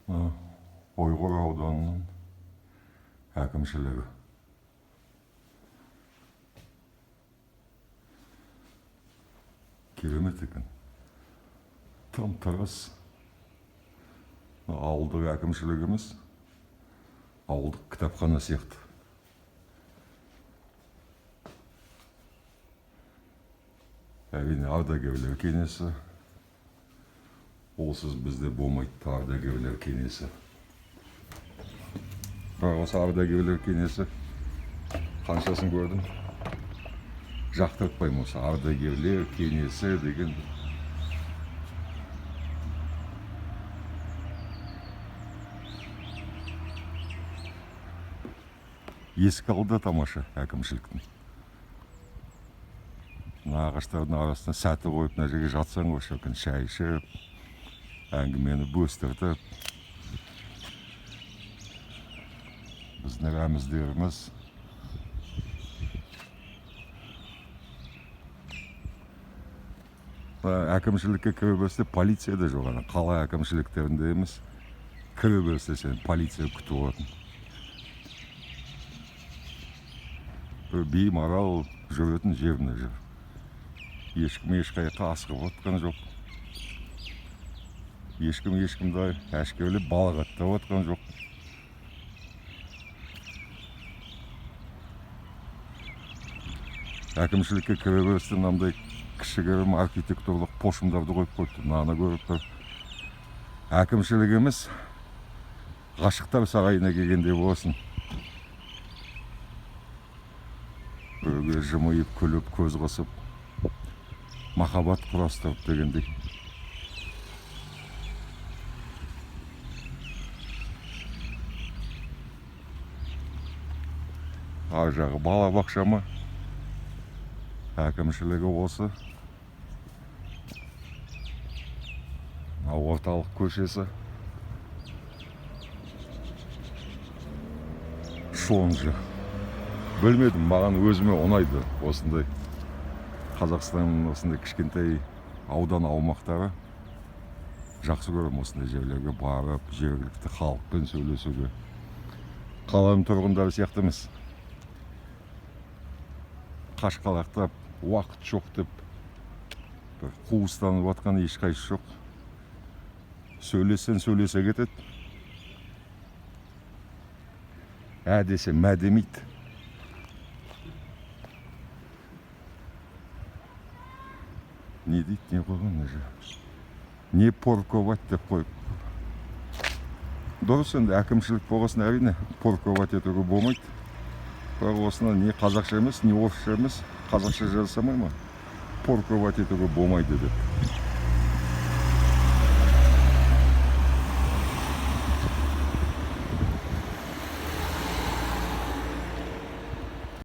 Ойғыр ауданының әкімшілігі. Керемет екен. Тым-тырыс. Ауылдық әкімшілігіміз ауылдық кітапхана сияқты. Әрине ардагерлер кеңесі. Олсыз бізде болмайды ардагерлер кеңесі. Осы ардагерлер кеңесі қаншасын көрдім. Жақтыртпаймын осы ардагерлер кеңесі деген. Ескі алды тамаша әкімшіліктің. Ағаштардың арасына сәті қойып, мына жерге жатсаң осы күн шай ішіп, әңгімені бөстіртіп, біздің рәміздеріміз әкімшілікке кіре берсе полиция да жоқ, қала әкімшіліктерінде емес, кіре берсе сен полиция күтіп отыратын. Беймарал жүретін жеріне жүр. Ешкім ешқайыққа асығып отқан жоқ. Ешкім ешкімді әшкерелеп балағаттап отқан жоқ. Әкімшілікке кіре берсе мынандай кішігірім архитектурлық пошымдарды қойып қойыпты. Мынаны көріп тұр. Әкімшілігіміз ғашықтар сарайына келгенде болсын. Біреуге жымиып, күліп, көз қысып, махаббат құрастырып дегендей. Ар жағы балабақша ма? Әкімшілігі осы. Орталық көшесі. Шонжы. Білмедім, маған өзіме ұнайды осындай Қазақстанның осындай кішкентай аудан аумақтары. Жақсы көрем осындай жерлерге барып, жергілікті халықпен сөйлесуге. Қаланың тұрғындары сияқты емес. Қашқалақтап, уақыт жоқ деп, қуыстанып атқан ешқайсы жоқ. Сөйлесен сөйлесе кетеді. Десе мәдемейді. Не дейді, не қойған өже. Не порковать деп қойып. Дұрыс енді әкімшілік болғасын әрине порковать етуге болмайды. Бірақ осына не қазақша емес, не орысша емес, қазақша жазсамай ма? Порковать етуге болмайды деп.